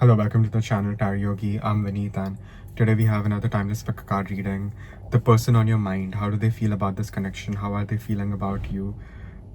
Hello, welcome to the channel Tarot Yogi. I'm Vinit, and today we have another timeless pick a card reading. The person on your mind, how do they feel about this connection? How are they feeling about you?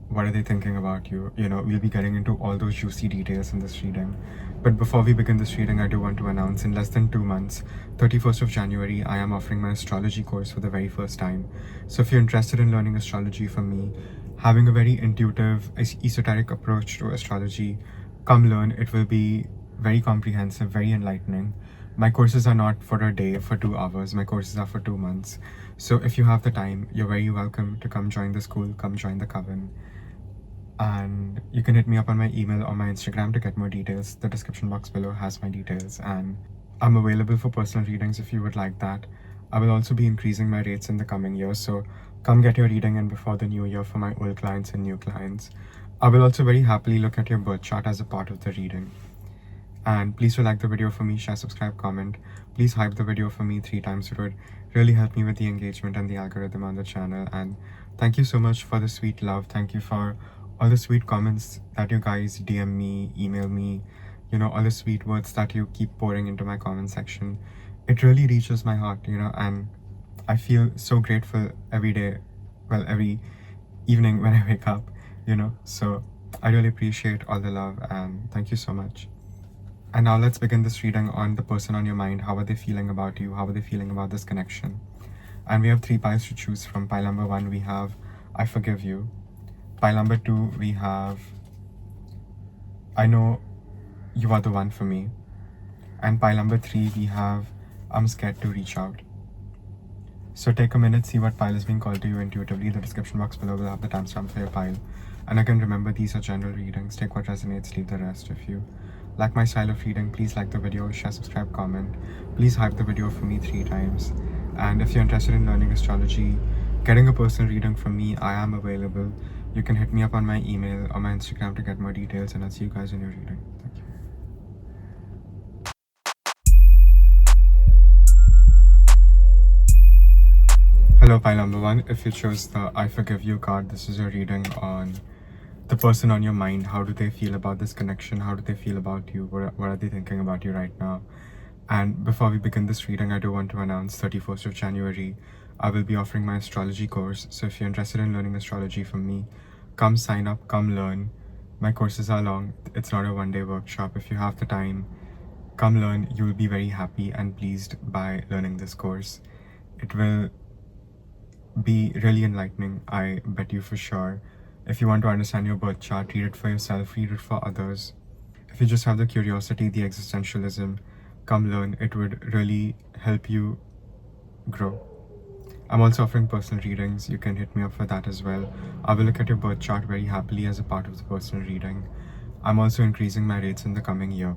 What are they thinking about you? We'll be getting into all those juicy details in this reading. But before we begin this reading, I do want to announce in less than 2 months, 31st of January, I am offering my astrology course for the very first time. So if you're interested in learning astrology from me, having a very intuitive, esoteric approach to astrology, come learn. It will be very comprehensive, very enlightening. My courses are not for a day, for 2 hours. My courses are for 2 months. So if you have the time, you're very welcome to come join the school, come join the coven. And you can hit me up on my email or my Instagram to get more details. The description box below has my details, and I'm available for personal readings if you would like that. I will also be increasing my rates in the coming year, so come get your reading in before the new year for my old clients and new clients. I will also very happily look at your birth chart as a part of the reading. And please do like the video for me, share, subscribe, comment. Please hype the video for me 3 times. It would really help me with the engagement and the algorithm on the channel. And thank you so much for the sweet love. Thank you for all the sweet comments that you guys DM me, email me, all the sweet words that you keep pouring into my comment section. It really reaches my heart, and I feel so grateful every day, well, every evening when I wake up, So I really appreciate all the love, and thank you so much. And now let's begin this reading on the person on your mind. How are they feeling about you? How are they feeling about this connection? And we have 3 piles to choose from. Pile number 1, we have I forgive you. Pile number 2, we have I know you are the one for me. And pile number 3, we have I'm scared to reach out. So take a minute, see what pile is being called to you intuitively. The description box below will have the timestamp for your pile. And again, remember, these are general readings. Take what resonates, leave the rest. If you like my style of reading, please like the video, share, subscribe, comment. Please hype the video for me 3 times. And if you're interested in learning astrology, getting a personal reading from me, I am available. You can hit me up on my email or my Instagram to get more details, and I'll see you guys in your reading. Thank you. Hello, pile number 1. If you chose the I forgive you card, this is a reading on the person on your mind. How do they feel about this connection? How do they feel about you? What are they thinking about you right now? And before we begin this reading, I do want to announce 31st of January, I will be offering my astrology course. So if you're interested in learning astrology from me, come sign up, come learn. My courses are long. It's not a one-day workshop. If you have the time, come learn. You will be very happy and pleased by learning this course. It will be really enlightening, I bet you for sure. If you want to understand your birth chart, read it for yourself, read it for others. If you just have the curiosity, the existentialism, come learn. It would really help you grow. I'm also offering personal readings. You can hit me up for that as well. I will look at your birth chart very happily as a part of the personal reading. I'm also increasing my rates in the coming year.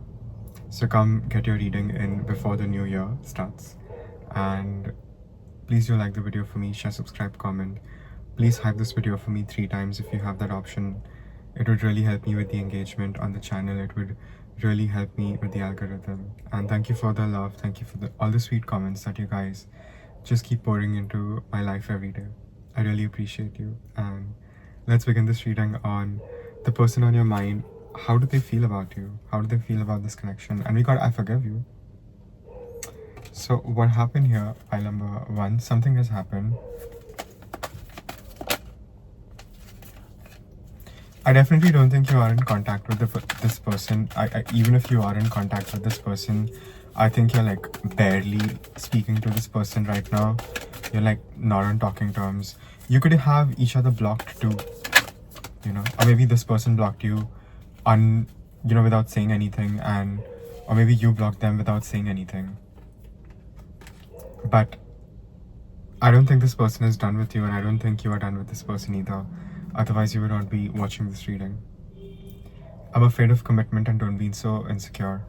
So come get your reading in before the new year starts. And please do like the video for me, share, subscribe, comment. Please hype this video for me 3 times if you have that option. It would really help me with the engagement on the channel. It would really help me with the algorithm. And thank you for the love. Thank you for all the sweet comments that you guys just keep pouring into my life every day. I really appreciate you. And let's begin this reading on the person on your mind. How do they feel about you? How do they feel about this connection? And we got I forgive you. So what happened here, pile number 1, something has happened. I definitely don't think you are in contact with this person. Even if you are in contact with this person, I think you're like barely speaking to this person right now. You're like not on talking terms. You could have each other blocked too, or maybe this person blocked you without saying anything, or maybe you blocked them without saying anything. But I don't think this person is done with you, and I don't think you are done with this person either. Otherwise, you would not be watching this reading. I'm afraid of commitment, and don't be so insecure.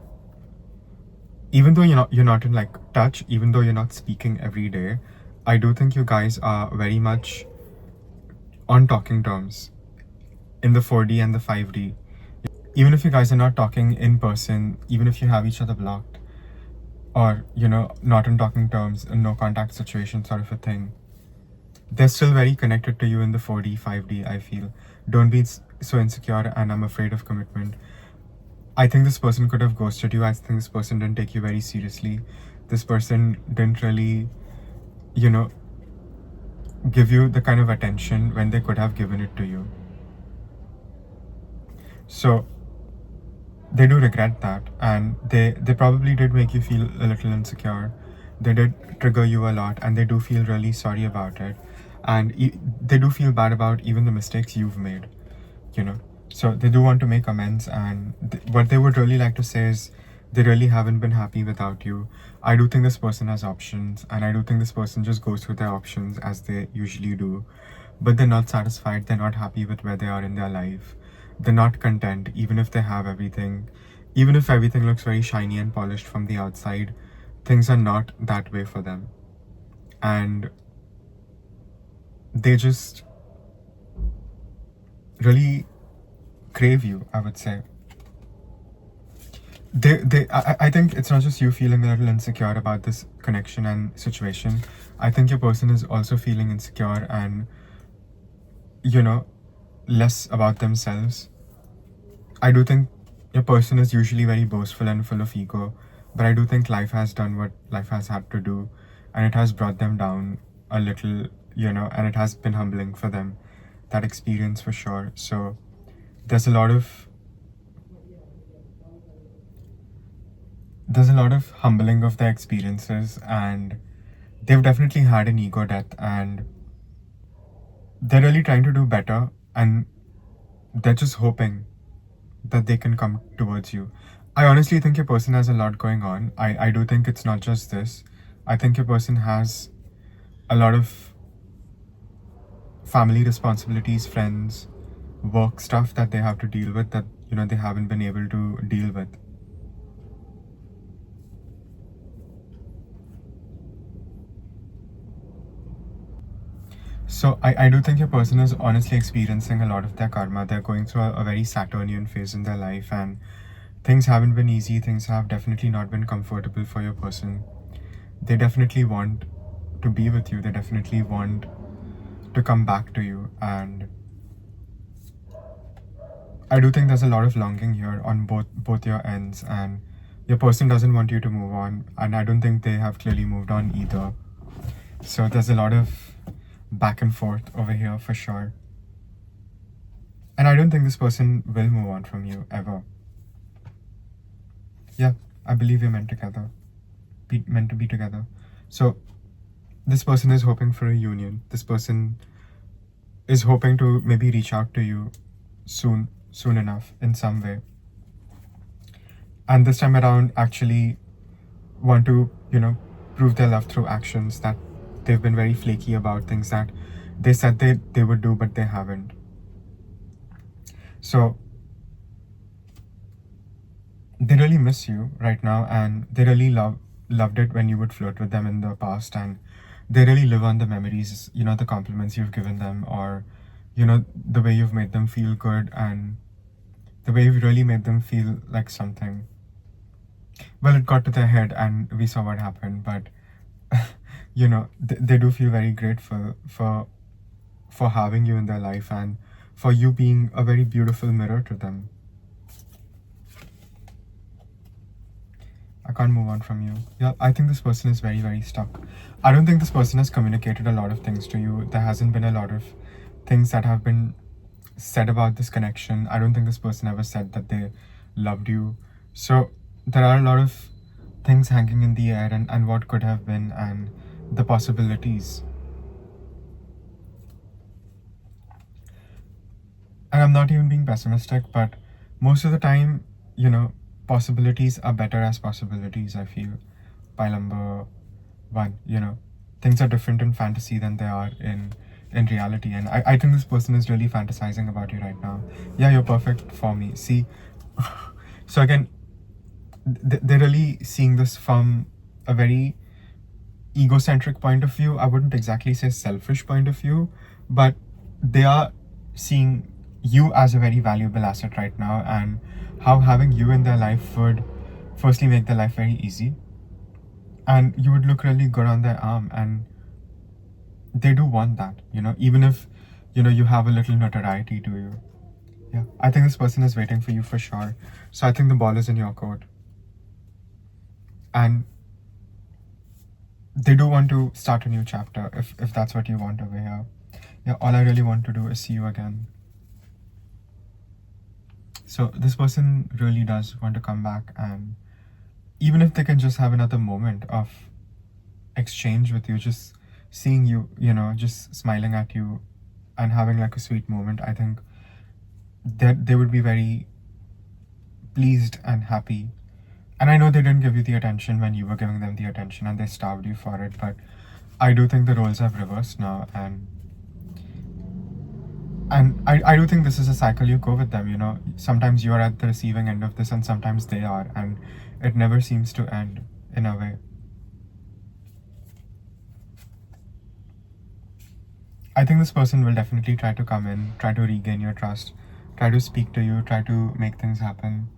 Even though you're not in like touch, even though you're not speaking every day, I do think you guys are very much on talking terms in the 4D and the 5D. Even if you guys are not talking in person, even if you have each other blocked, or not in talking terms, a no contact situation sort of a thing, they're still very connected to you in the 4D, 5D, I feel. Don't be so insecure and I'm afraid of commitment. I think this person could have ghosted you. I think this person didn't take you very seriously. This person didn't really, you know, give you the kind of attention when they could have given it to you. So they do regret that, and they probably did make you feel a little insecure. They did trigger you a lot, and they do feel really sorry about it, and they do feel bad about even the mistakes you've made, you know. So they do want to make amends, and what they would really like to say is they really haven't been happy without you. I do think this person has options, and I do think this person just goes through their options as they usually do, but they're not satisfied. They're not happy with where they are in their life. They're not content, even if they have everything. Even if everything looks very shiny and polished from the outside, things are not that way for them. And they just really crave you, I would say. I think it's not just you feeling a little insecure about this connection and situation. I think your person is also feeling insecure and, you know, less about themselves. I do think your person is usually very boastful and full of ego, but I do think life has done what life has had to do, and it has brought them down a little, and it has been humbling for them, that experience for sure. So there's a lot of humbling of their experiences, and they've definitely had an ego death, and they're really trying to do better, and they're just hoping that they can come towards you. I honestly think your person has a lot going on. I do think it's not just this. I think your person has a lot of family responsibilities, friends, work stuff that they have to deal with that, they haven't been able to deal with. So I do think your person is honestly experiencing a lot of their karma. They're going through a very Saturnian phase in their life, and things haven't been easy. Things have definitely not been comfortable for your person. They definitely want to be with you. They definitely want to come back to you. And I do think there's a lot of longing here on both your ends, and your person doesn't want you to move on, and I don't think they have clearly moved on either. So there's a lot of back and forth over here for sure. And I don't think this person will move on from you ever. Yeah, I believe you're meant to be together. So this person is hoping for a union. This person is hoping to maybe reach out to you soon enough in some way. And this time around actually want to, prove their love through actions, that they've been very flaky about things that they said they would do, but they haven't. So they really miss you right now, and they really loved it when you would flirt with them in the past, and they really live on the memories, the compliments you've given them, or the way you've made them feel good, and the way you've really made them feel like something. Well, it got to their head and we saw what happened, but they do feel very grateful for having you in their life, and for you being a very beautiful mirror to them. I can't move on from you. Yeah, I think this person is very, very stuck. I don't think this person has communicated a lot of things to you. There hasn't been a lot of things that have been said about this connection. I don't think this person ever said that they loved you. So there are a lot of things hanging in the air, and what could have been, and the possibilities. And I'm not even being pessimistic, but most of the time, possibilities are better as possibilities, I feel. Pile number one, things are different in fantasy than they are in reality. And I think this person is really fantasizing about you right now. Yeah, you're perfect for me. See, so again, they're really seeing this from a very egocentric point of view. I wouldn't exactly say selfish point of view, but they are seeing you as a very valuable asset right now, and how having you in their life would firstly make their life very easy, and you would look really good on their arm, and they do want that, even if you have a little notoriety to you. Yeah, I think this person is waiting for you for sure. So I think the ball is in your court. And they do want to start a new chapter if that's what you want over here. Yeah, all I really want to do is see you again. So this person really does want to come back, and even if they can just have another moment of exchange with you, just seeing you, just smiling at you and having like a sweet moment, I think that they would be very pleased and happy. And I know they didn't give you the attention when you were giving them the attention and they starved you for it, but I do think the roles have reversed now, and I do think this is a cycle you go with them. Sometimes you're at the receiving end of this and sometimes they are, and it never seems to end in a way. I think this person will definitely try to come in, try to regain your trust, try to speak to you, try to make things happen.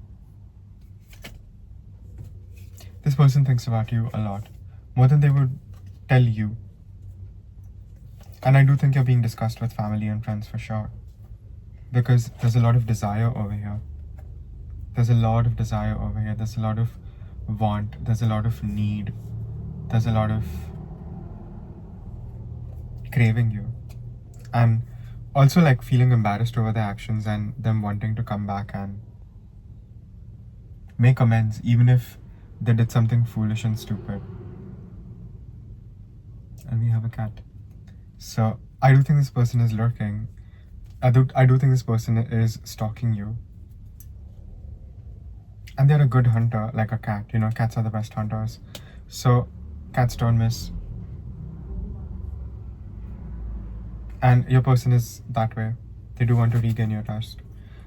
This person thinks about you a lot, more than they would tell you. And I do think you're being discussed with family and friends for sure. Because there's a lot of desire over here. There's a lot of desire over here. There's a lot of want. There's a lot of need. There's a lot of craving you. And also like feeling embarrassed over their actions and them wanting to come back and make amends, even if they did something foolish and stupid. And we have a cat. So I do think this person is lurking. I do think this person is stalking you. And they're a good hunter, like a cat. Cats are the best hunters. So cats don't miss. And your person is that way. They do want to regain your trust.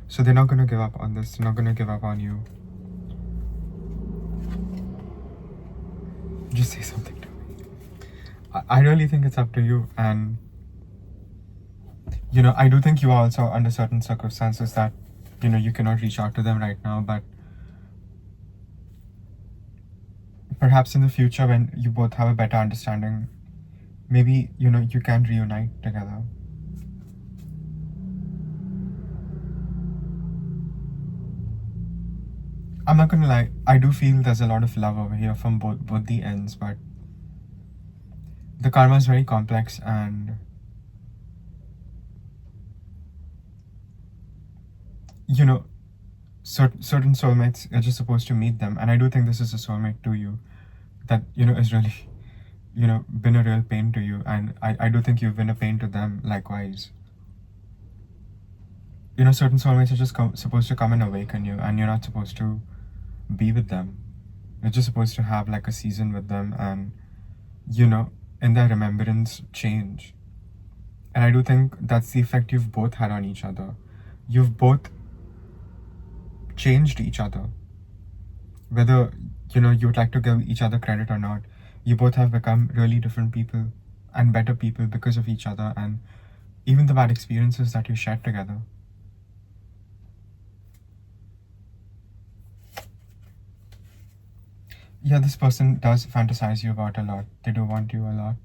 So they're not going to give up on this. They're not going to give up on you. Just say something to me. I really think it's up to you. And, I do think you are also under certain circumstances that, you cannot reach out to them right now. But perhaps in the future, when you both have a better understanding, maybe, you can reunite together. I'm not gonna lie, I do feel there's a lot of love over here from both the ends, but the karma is very complex, and certain soulmates are just supposed to meet them, and I do think this is a soulmate to you that is really been a real pain to you, and I do think you've been a pain to them likewise. Certain soulmates are just supposed to come and awaken you, and you're not supposed to be with them. You're just supposed to have like a season with them, and in their remembrance change. And I do think that's the effect you've both had on each other. You've both changed each other. Whether you would like to give each other credit or not, you both have become really different people and better people because of each other, and even the bad experiences that you shared together. Yeah, this person does fantasize you about a lot. They do want you a lot.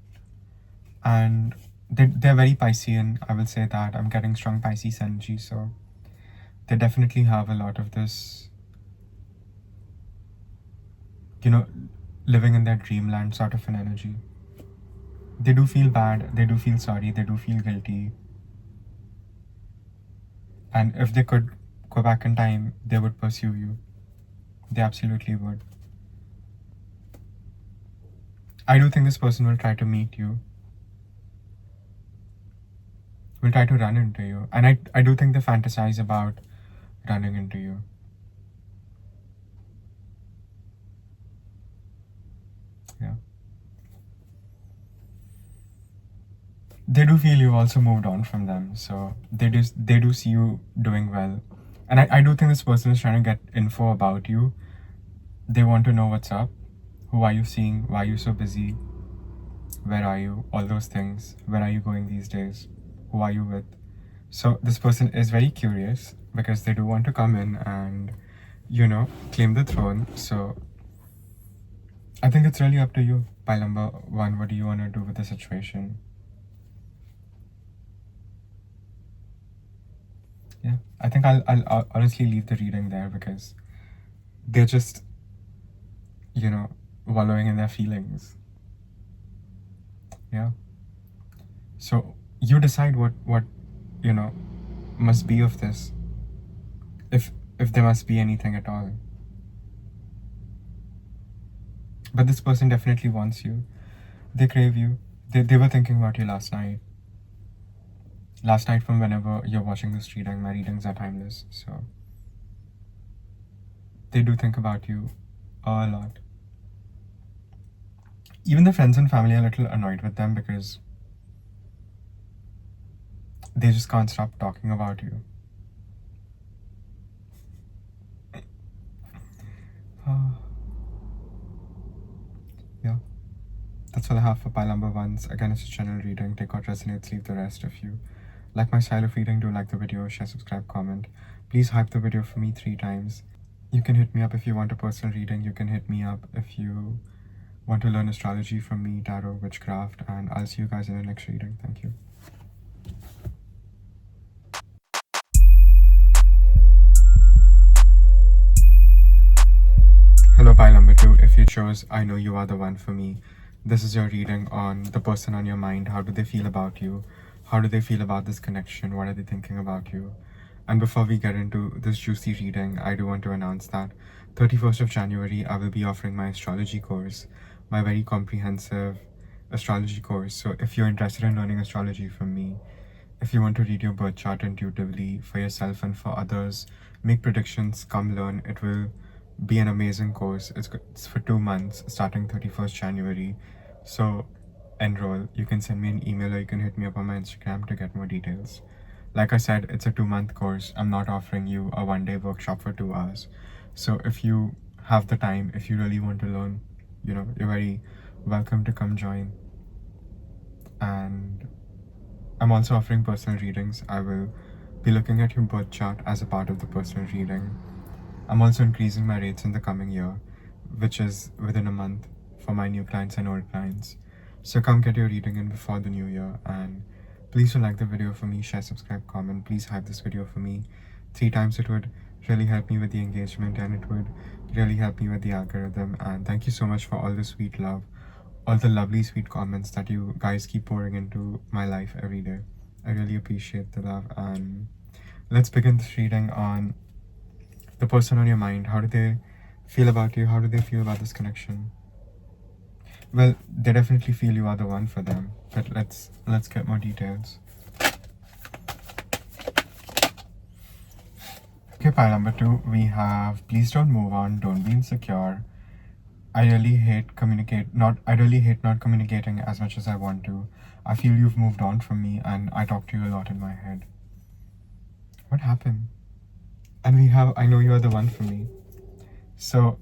And they're very Piscean, I will say that. I'm getting strong Pisces energy, so they definitely have a lot of this, living in their dreamland sort of an energy. They do feel bad, they do feel sorry, they do feel guilty. And if they could go back in time, they would pursue you. They absolutely would. I do think this person will try to meet you. Will try to run into you. And I do think they fantasize about running into you. Yeah. They do feel you've also moved on from them. So they do see you doing well. And I do think this person is trying to get info about you. They want to know what's up. Who are you seeing? Why are you so busy? Where are you? All those things. Where are you going these days? Who are you with? So this person is very curious because they do want to come in and, claim the throne. So I think it's really up to you. Pile number 1, what do you want to do with the situation? Yeah, I think I'll honestly leave the reading there because they're just, wallowing in their feelings. Yeah. So you decide what you know must be of this, if there must be anything at all. But this person definitely wants you. They crave you. They were thinking about you last night. Last night from whenever you're watching this reading, my readings are timeless. So they do think about you a lot. Even the friends and family are a little annoyed with them because they just can't stop talking about you. Yeah, that's all I have for pile number ones. Again, it's a general reading. Take what resonates, leave the rest. If you like my style of reading, do like the video, share, subscribe, comment. Please hype the video for me 3 times. You can hit me up if you want a personal reading. You can hit me up if you want to learn astrology from me, tarot, witchcraft, and I'll see you guys in the next reading. Thank you. Hello, pile number 2. If you chose I Know You Are the One for me, this is your reading on the person on your mind. How do they feel about you? How do they feel about this connection? What are they thinking about you? And before we get into this juicy reading, I do want to announce that 31st of January, I will be offering my astrology course, my very comprehensive astrology course. So if you're interested in learning astrology from me, if you want to read your birth chart intuitively for yourself and for others, make predictions, come learn. It will be an amazing course. It's for 2 months, starting 31st January. So enroll. You can send me an email or you can hit me up on my Instagram to get more details. Like I said, it's a 2-month course. I'm not offering you a 1-day workshop for 2 hours. So if you have the time, if you really want to learn, you're very welcome to come join. And I'm also offering personal readings. I will be looking at your birth chart as a part of the personal reading. I'm also increasing my rates in the coming year, which is within a month for my new clients and old clients. So come get your reading in before the new year, and please do like the video for me, share, subscribe, comment. Please hype this video for me 3 times. It would really help me with the engagement and it would really help me with the algorithm. And thank you so much for all the sweet love, all the lovely sweet comments that you guys keep pouring into my life every day. I really appreciate the love. And let's begin this reading on the person on your mind. How do they feel about you? How do they feel about this connection? Well, they definitely feel you are the one for them, but let's get more details. Okay, pile number 2, we have please don't move on, don't be insecure. I really hate not communicating as much as I want to. I feel you've moved on from me and I talk to you a lot in my head. What happened? And we have I know you are the one for me. So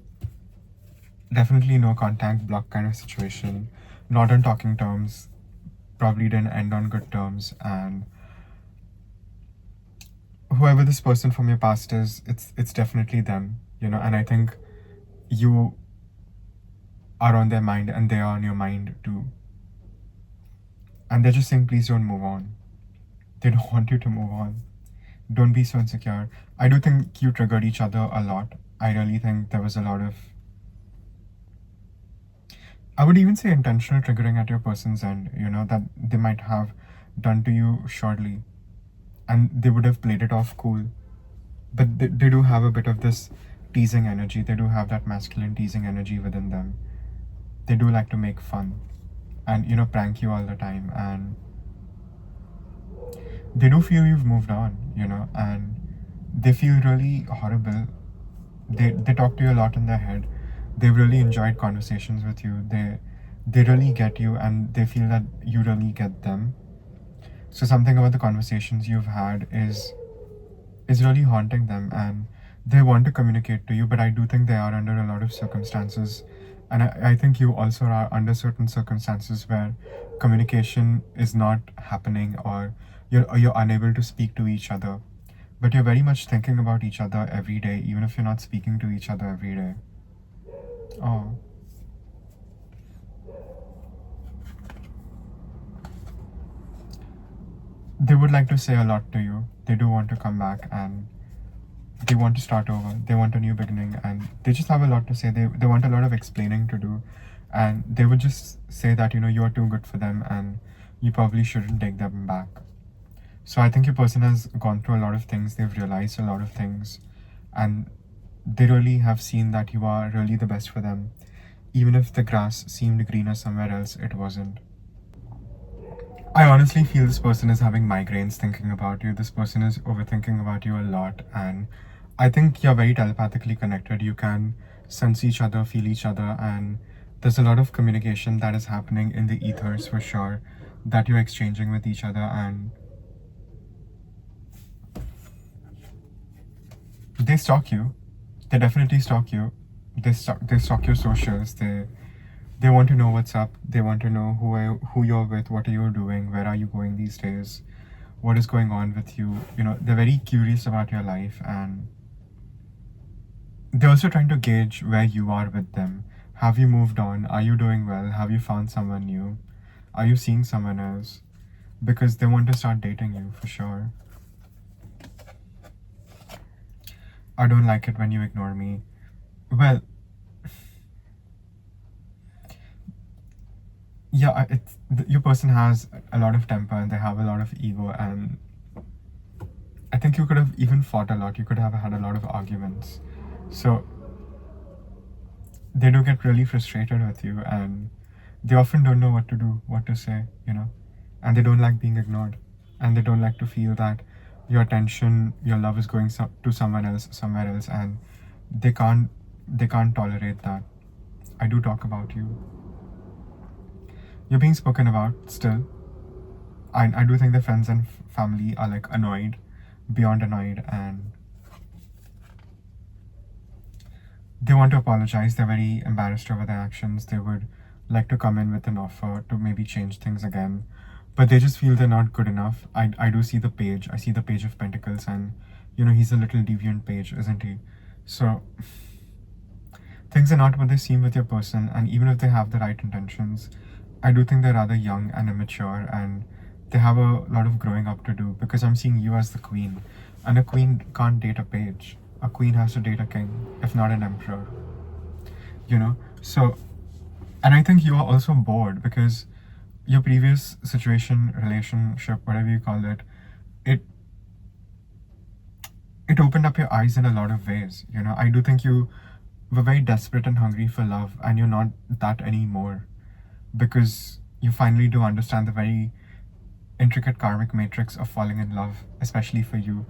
definitely no contact block kind of situation, not on talking terms, probably didn't end on good terms. And whoever this person from your past is, it's definitely them, and I think you are on their mind and they are on your mind too, and they're just saying please don't move on. They don't want you to move on. Don't be so insecure. I do think you triggered each other a lot. I really think there was a lot of, I would even say, intentional triggering at your person's end, that they might have done to you shortly. And they would have played it off cool. But they do have a bit of this teasing energy. They do have that masculine teasing energy within them. They do like to make fun and, prank you all the time. And they do feel you've moved on, and they feel really horrible. They talk to you a lot in their head. They've really enjoyed conversations with you. They really get you and they feel that you really get them. So something about the conversations you've had is really haunting them, and they want to communicate to you, but I do think they are under a lot of circumstances, and I think you also are under certain circumstances where communication is not happening, or you're unable to speak to each other, but you're very much thinking about each other every day, even if you're not speaking to each other every day. Oh, they would like to say a lot to you. They do want to come back, and they want to start over. They want a new beginning, and they just have a lot to say. They want a lot of explaining to do, and they would just say that you're too good for them and you probably shouldn't take them back. So I think your person has gone through a lot of things. They've realized a lot of things, and they really have seen that you are really the best for them. Even if the grass seemed greener somewhere else, it wasn't. I honestly feel this person is having migraines thinking about you. This person is overthinking about you a lot, and I think you're very telepathically connected. You can sense each other, feel each other, and there's a lot of communication that is happening in the ethers for sure that you're exchanging with each other, and they stalk you. They definitely stalk you. They stalk your socials. They want to know what's up. They want to know who you're with, what are you doing, where are you going these days, what is going on with you. They're very curious about your life, and they're also trying to gauge where you are with them. Have you moved on? Are you doing well? Have you found someone new? Are you seeing someone else? Because they want to start dating you for sure. I don't like it when you ignore me. Well, yeah, your person has a lot of temper and they have a lot of ego, and I think you could have even fought a lot. You could have had a lot of arguments. So they do get really frustrated with you, and they often don't know what to do, what to say, and they don't like being ignored, and they don't like to feel that your attention, your love is going to someone else, somewhere else, and they can't tolerate that. I do talk about you. You're being spoken about still. I do think the friends and family are like annoyed, beyond annoyed, and they want to apologize. They're very embarrassed over their actions. They would like to come in with an offer to maybe change things again, but they just feel they're not good enough. I do see the page. I see the page of pentacles, and he's a little deviant page, isn't he? So things are not what they seem with your person, and even if they have the right intentions, I do think they're rather young and immature, and they have a lot of growing up to do, because I'm seeing you as the queen, and a queen can't date a page. A queen has to date a king, if not an emperor. So, and I think you are also bored because your previous situation, relationship, whatever you call it, it opened up your eyes in a lot of ways. I do think you were very desperate and hungry for love, and you're not that anymore, because you finally do understand the very intricate karmic matrix of falling in love, especially for you.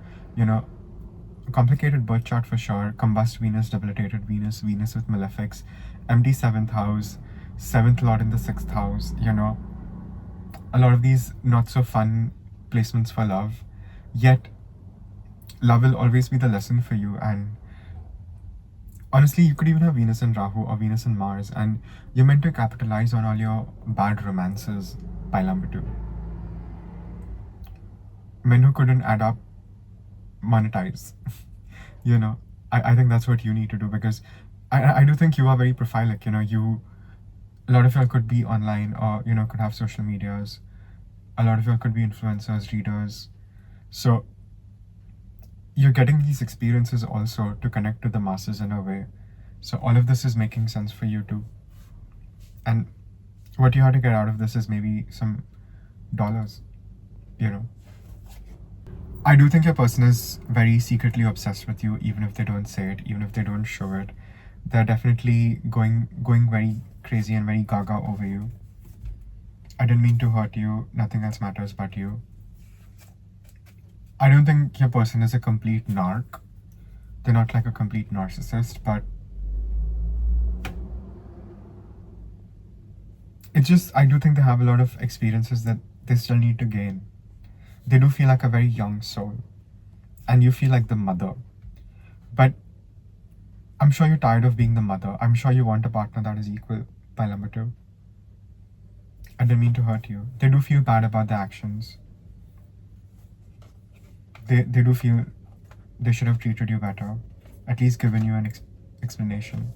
Complicated birth chart for sure. Combust Venus, debilitated Venus, Venus with malefics, empty 7th house, 7th lord in the 6th house. A lot of these not so fun placements for love, yet love will always be the lesson for you. And honestly, you could even have Venus and Rahu or Venus and Mars, and you're meant to capitalize on all your bad romances, pile number 2. Men who couldn't add up, monetize. I think that's what you need to do, because I do think you are very prophilic. A lot of y'all could be online, or could have social medias. A lot of y'all could be influencers, readers. So you're getting these experiences also to connect to the masses in a way. So all of this is making sense for you too. And what you have to get out of this is maybe some dollars. I do think your person is very secretly obsessed with you, even if they don't say it, even if they don't show it. They're definitely going very crazy and very gaga over you. I didn't mean to hurt you. Nothing else matters but you. I don't think your person is a complete narc. They're not like a complete narcissist, but I do think they have a lot of experiences that they still need to gain. They do feel like a very young soul, and you feel like the mother. But I'm sure you're tired of being the mother. I'm sure you want a partner that is equal, pile number 2. I didn't mean to hurt you. They do feel bad about their actions. They do feel they should have treated you better, at least given you an explanation.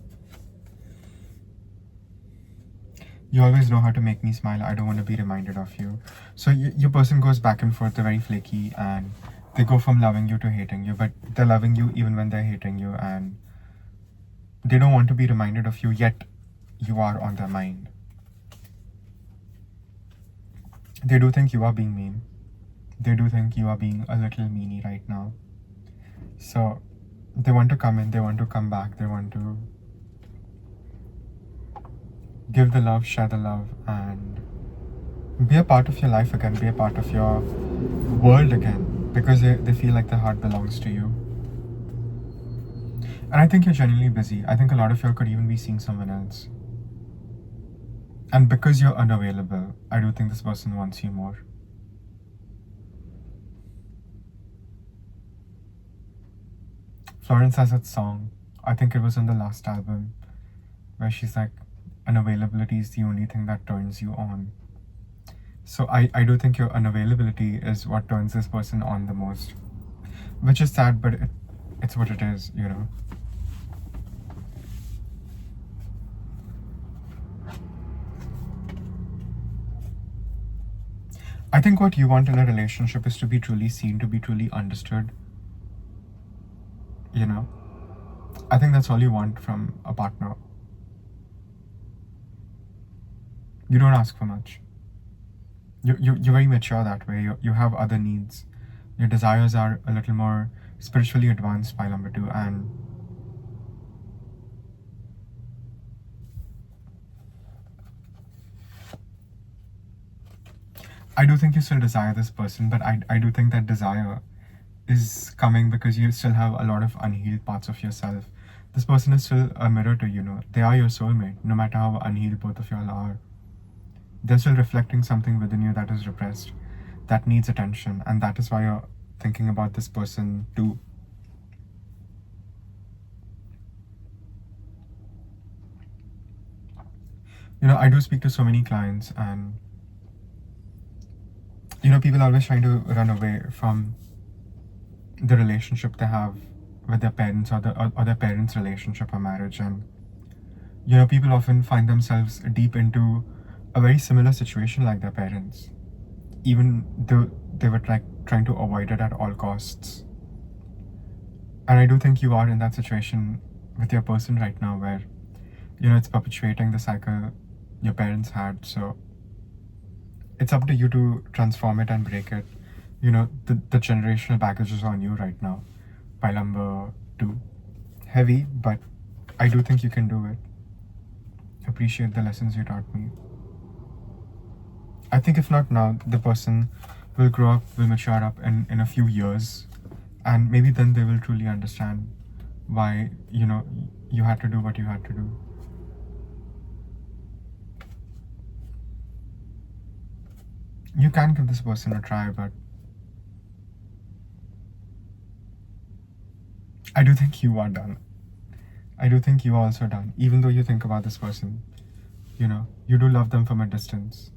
You always know how to make me smile. I don't want to be reminded of you. So your person goes back and forth. They're very flaky, and they go from loving you to hating you. But they're loving you even when they're hating you, and they don't want to be reminded of you. Yet you are on their mind. They do think you are being mean. They do think you are being a little meanie right now. So they want to come in. They want to come back. They want to give the love, share the love, and be a part of your life again, be a part of your world again, because they feel like their heart belongs to you. And I think you're genuinely busy. I think a lot of you could even be seeing someone else. And because you're unavailable, I do think this person wants you more. Florence has that song, I think it was on the last album, where she's like, unavailability is the only thing that turns you on. So I do think your unavailability is what turns this person on the most. Which is sad, but it's what it is, you know. I think what you want in a relationship is to be truly seen, to be truly understood. You know? I think that's all you want from a partner. You don't ask for much. You're very mature that way. You have other needs. Your desires are a little more spiritually advanced, pile number 2, and I do think you still desire this person, but I do think that desire is coming because you still have a lot of unhealed parts of yourself. This person is still a mirror to you, know. They are your soulmate, no matter how unhealed both of y'all are. They're still reflecting something within you that is repressed, that needs attention, and that is why you're thinking about this person too. You know, I do speak to so many clients, and you know, people are always trying to run away from the relationship they have with their parents, or their parents' relationship or marriage. And you know, people often find themselves deep into a very similar situation like their parents, even though they were trying to avoid it at all costs. And I do think you are in that situation with your person right now, where you know, it's perpetuating the cycle your parents had. So it's up to you to transform it and break it. You know, the generational baggage is on you right now. Pile number 2. Heavy, but I do think you can do it. Appreciate the lessons you taught me. I think if not now, the person will grow up, will mature up in a few years, and maybe then they will truly understand why, you know, you had to do what you had to do. You can give this person a try, but I do think you are done. I do think you are also done. Even though you think about this person, you know, you do love them from a distance,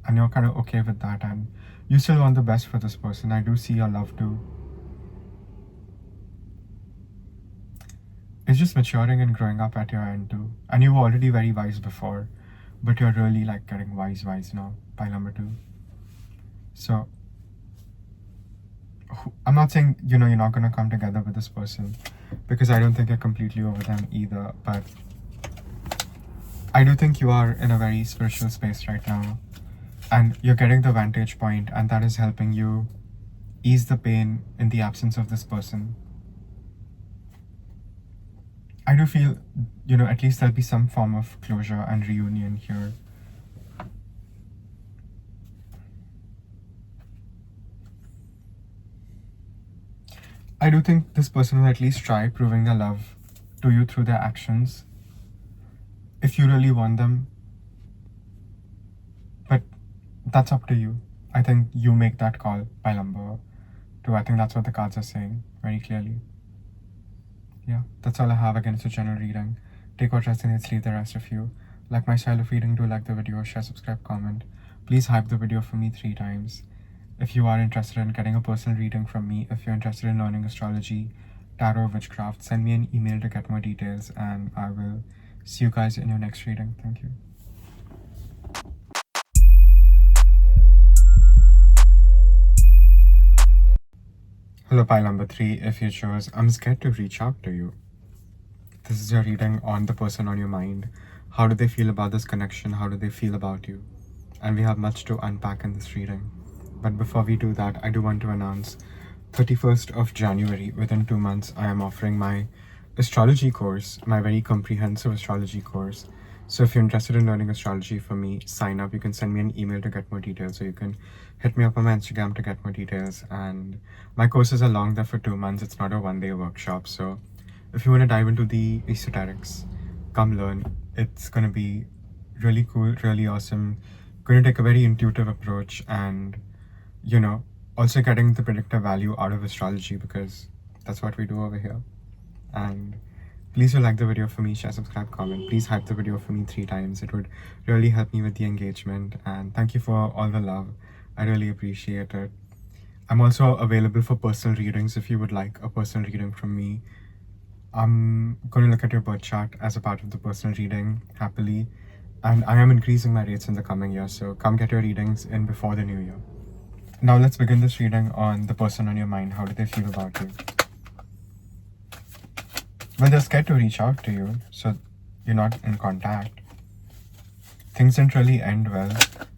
and you're kind of okay with that, and you still want the best for this person. I do see your love too. It's just maturing and growing up at your end too. And you were already very wise before, but you're really like getting wise now. Pile number 2. So I'm not saying, you know, you're not going to come together with this person, because I don't think you're completely over them either, but I do think you are in a very spiritual space right now, and you're getting the vantage point, and that is helping you ease the pain in the absence of this person. I do feel, you know, at least there'll be some form of closure and reunion here. I do think this person will at least try proving their love to you through their actions, if you really want them. But that's up to you. I think you make that call, pile number 2. I think that's what the cards are saying very clearly. Yeah, that's all I have. Again, it's a general reading. Take what resonates, leave the rest of you. Like my style of reading, do like the video, share, subscribe, comment. Please hype the video for me 3 times. If you are interested in getting a personal reading from me, if you're interested in learning astrology, tarot, witchcraft, send me an email to get more details, and I will see you guys in your next reading. Thank you. Hello, pile number 3. If you chose, I'm scared to reach out to you. This is your reading on the person on your mind. How do they feel about this connection? How do they feel about you? And we have much to unpack in this reading. But before we do that, I do want to announce 31st of January, within 2 months, I am offering my astrology course, my very comprehensive astrology course. So if you're interested in learning astrology from me, sign up. You can send me an email to get more details, or you can hit me up on my Instagram to get more details. And my courses are long, they're for 2 months. It's not a one-day workshop. So if you want to dive into the esoterics, come learn. It's going to be really cool, really awesome. Going to take a very intuitive approach, and also getting the predictive value out of astrology, because that's what we do over here. And please do like the video for me, share, subscribe, comment. Please hype the video for me 3 times. It would really help me with the engagement. And thank you for all the love. I really appreciate it. I'm also available for personal readings if you would like a personal reading from me. I'm going to look at your birth chart as a part of the personal reading, happily. And I am increasing my rates in the coming year, so come get your readings in before the new year. Now let's begin this reading on the person on your mind. How do they feel about you? Well, they're scared to reach out to you, so you're not in contact. Things didn't really end well.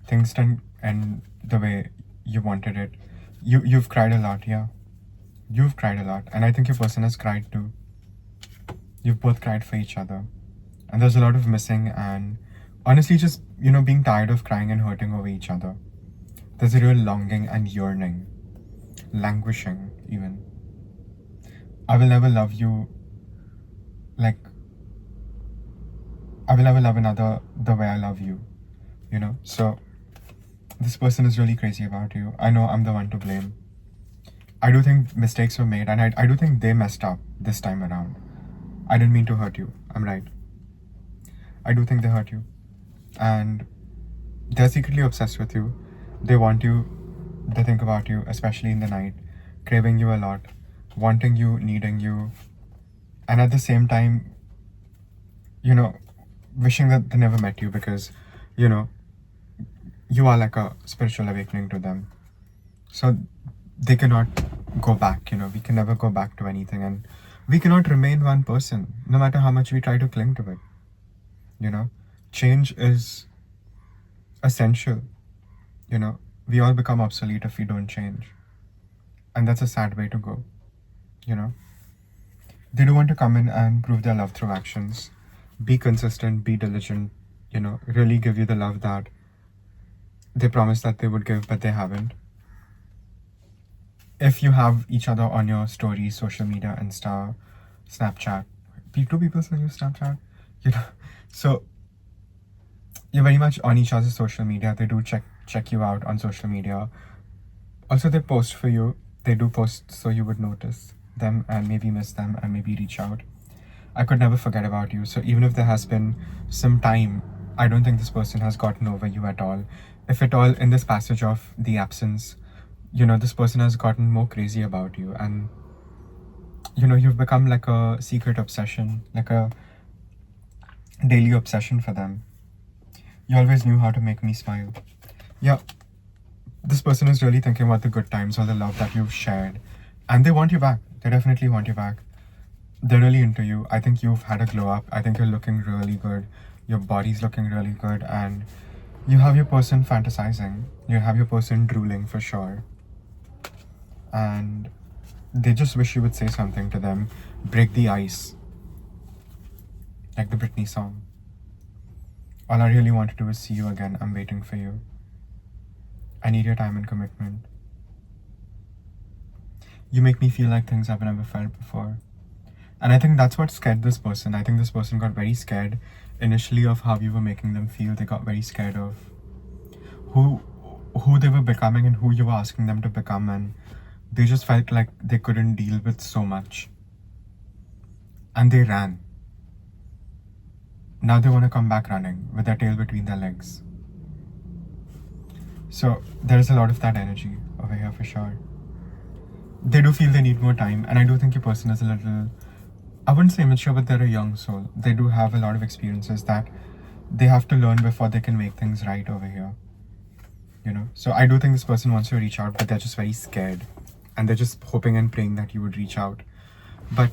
Things didn't end the way you wanted it. You've cried a lot, yeah. You've cried a lot, and I think your person has cried too. You've both cried for each other. And there's a lot of missing, and honestly just, being tired of crying and hurting over each other. There's a real longing and yearning, languishing even. I will never love you like, I will never love another the way I love you, So this person is really crazy about you. I know I'm the one to blame. I do think mistakes were made, and I do think they messed up this time around. I didn't mean to hurt you. I'm right. I do think they hurt you. And they're secretly obsessed with you. They want you. They think about you, especially in the night, craving you a lot, wanting you, needing you. And at the same time, wishing that they never met you, because, you are like a spiritual awakening to them. So they cannot go back, we can never go back to anything. And we cannot remain one person, no matter how much we try to cling to it. Change is essential. We all become obsolete if we don't change. And that's a sad way to go, They do want to come in and prove their love through actions. Be consistent, be diligent, really give you the love that they promised that they would give, but they haven't. If you have each other on your stories, social media, Insta, Snapchat, do people still use Snapchat? So you're very much on each other's social media. They do check you out on social media. Also, they post for you. They do post so you would notice them and maybe miss them and maybe reach out. I could never forget about you. So even if there has been some time, I don't think this person has gotten over you at all. If at all, in this passage of the absence, this person has gotten more crazy about you, and you've become like a secret obsession, like a daily obsession for them. You always knew how to make me smile. Yeah, this person is really thinking about the good times or the love that you've shared, and they want you back. They definitely want you back. They're really into you. I think you've had a glow up. I think you're looking really good. Your body's looking really good, and you have your person fantasizing. You have your person drooling for sure. And they just wish you would say something to them. Break the ice. Like the Britney song. All I really want to do is see you again. I'm waiting for you. I need your time and commitment. You make me feel like things I've never felt before. And I think that's what scared this person. I think this person got very scared initially of how you were making them feel. They got very scared of who they were becoming and who you were asking them to become, and they just felt like they couldn't deal with so much. And they ran. Now they want to come back running with their tail between their legs. So there's a lot of that energy over here for sure. They do feel they need more time, and I do think your person is a little, I wouldn't say immature, but they're a young soul. They do have a lot of experiences that they have to learn before they can make things right over here. So I do think this person wants to reach out, but they're just very scared. and they're just hoping and praying that you would reach out. But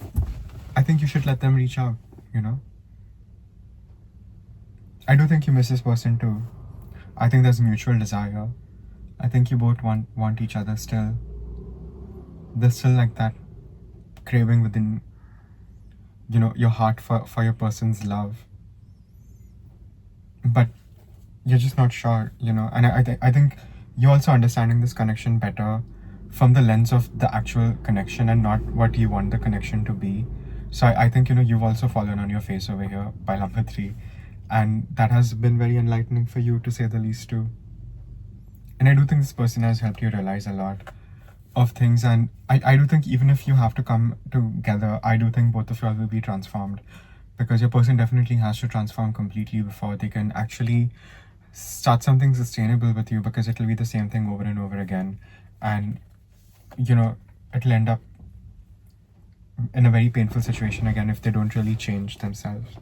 I think you should let them reach out, I do think you miss this person too. I think there's mutual desire. I think you both want each other still. There's still like that craving within, your heart for your person's love. But you're just not sure, and I think you're also understanding this connection better from the lens of the actual connection and not what you want the connection to be. So I think, you've also fallen on your face over here by number 3. And that has been very enlightening for you, to say the least, too. And I do think this person has helped you realize a lot of things. And I do think even if you have to come together, I do think both of y'all will be transformed. Because your person definitely has to transform completely before they can actually start something sustainable with you, because it'll be the same thing over and over again. And, it'll end up in a very painful situation again if they don't really change themselves.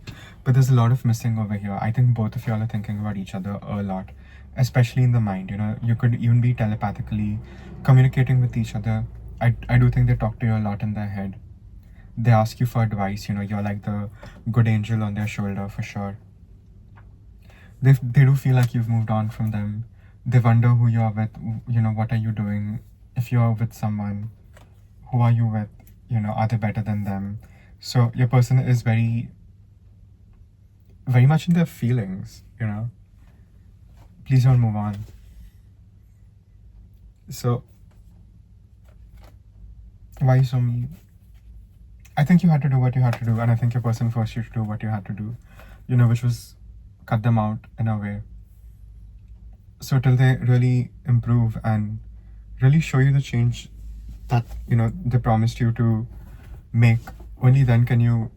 But there's a lot of missing over here. I think both of y'all are thinking about each other a lot, especially in the mind. You could even be telepathically communicating with each other. I do think they talk to you a lot in their head. They ask you for advice. You're like the good angel on their shoulder for sure. They do feel like you've moved on from them. They wonder who you are with. What are you doing? If you're with someone, who are you with? Are they better than them? So your person is very, very much in their feelings, Please don't move on. So, why so mean? I think you had to do what you had to do, and I think your person forced you to do what you had to do, which was cut them out in a way. So till they really improve and really show you the change that, they promised you to make, only then can you,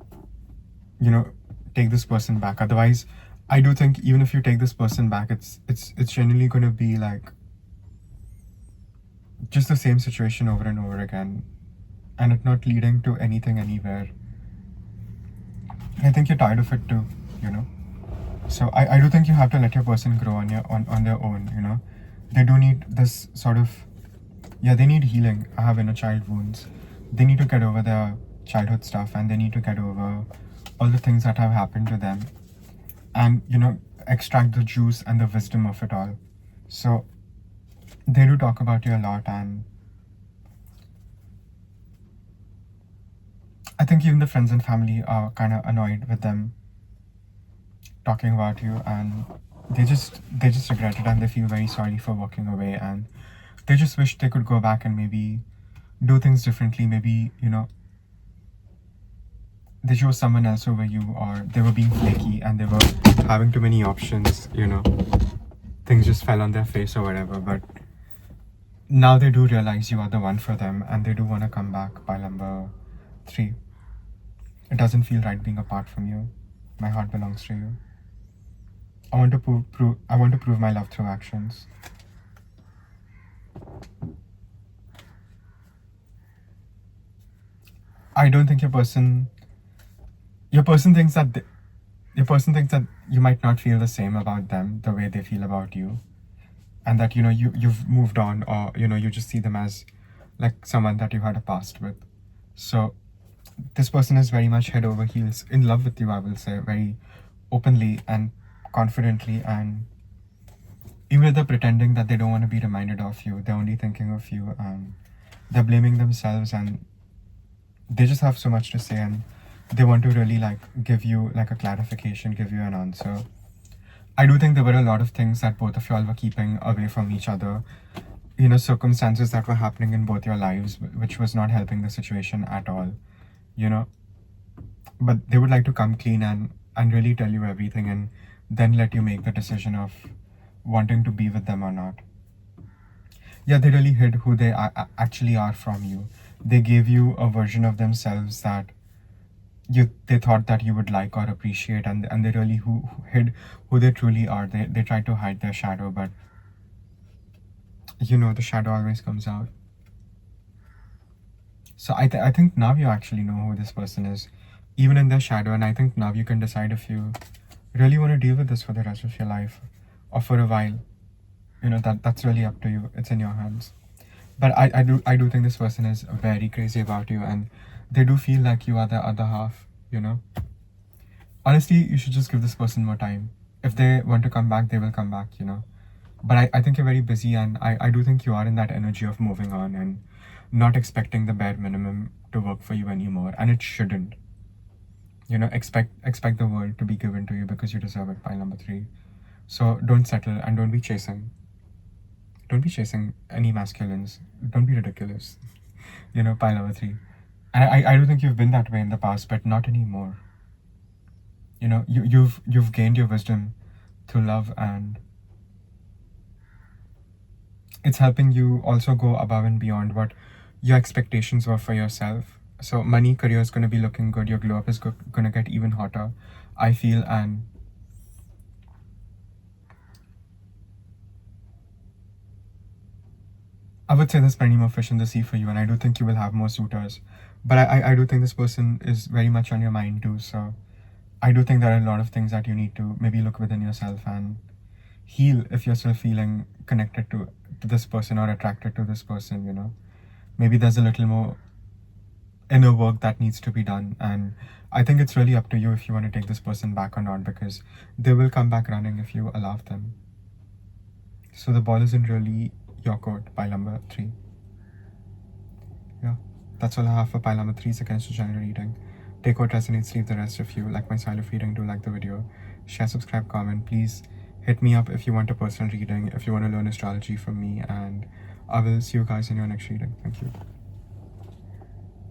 take this person back. Otherwise, I do think even if you take this person back, it's generally going to be like just the same situation over and over again, and it not leading to anything anywhere. I think you're tired of it too, So I do think you have to let your person grow on their own, They do need this sort of, they need healing. I have inner child wounds. They need to get over their childhood stuff, and they need to get over all the things that have happened to them, and extract the juice and the wisdom of it all. So they do talk about you a lot, and I think even the friends and family are kind of annoyed with them talking about you, and they just regret it, and they feel very sorry for walking away, and they just wish they could go back and maybe do things differently. Maybe, they chose someone else over you, or they were being flaky and they were having too many options, things just fell on their face or whatever. But now they do realize you are the one for them, and they do want to come back by number 3. It doesn't feel right being apart from you. My heart belongs to you. I want to prove my love through actions. I don't think your person thinks that you might not feel the same about them the way they feel about you, and that you've moved on, or you just see them as like someone that you had a past with. So this person is very much head over heels in love with you, I will say, very openly and confidently. And even if they're pretending that they don't want to be reminded of you, they're only thinking of you, and they're blaming themselves, and they just have so much to say, and they want to really give you a clarification, give you an answer. I do think there were a lot of things that both of y'all were keeping away from each other, circumstances that were happening in both your lives, which was not helping the situation at all, but they would like to come clean and really tell you everything, and then let you make the decision of wanting to be with them or not. They really hid who they actually are from you. They gave you a version of themselves that they thought that you would like or appreciate, and they really hid who they truly are. They tried to hide their shadow, but the shadow always comes out. So I think now you actually know who this person is, even in their shadow, and I think now you can decide if you really want to deal with this for the rest of your life, or for a while. That's really up to you. It's in your hands. But I do think this person is very crazy about you, and they do feel like you are the other half, you know. Honestly, you should just give this person more time. If they want to come back, they will come back, you know. But I think you're very busy, and I do think you are in that energy of moving on and not expecting the bare minimum to work for you anymore. And it shouldn't. You know, expect the world to be given to you because you deserve it, pile number 3. So don't settle and don't be chasing. Don't be chasing any masculines. Don't be ridiculous. You know, pile number 3. And I do think you've been that way in the past, but not anymore. You know, you've gained your wisdom through love, and it's helping you also go above and beyond what your expectations were for yourself. So money, career is going to be looking good. Your glow up is going to get even hotter, I feel. And I would say there's plenty more fish in the sea for you, and I do think you will have more suitors. But I do think this person is very much on your mind too. So I do think there are a lot of things that you need to maybe look within yourself and heal if you're still feeling connected to this person or attracted to this person, you know. Maybe there's a little more inner work that needs to be done, and I think it's really up to you if you want to take this person back or not, because they will come back running if you allow them. So the ball isn't really your court, pile number 3. Yeah, that's all I have for pile number 3's against the general reading. Take what resonates, leave the rest. If you like my style of reading, do like the video, share, subscribe, comment. Please hit me up if you want a personal reading, if you want to learn astrology from me, and I will see you guys in your next reading. Thank you.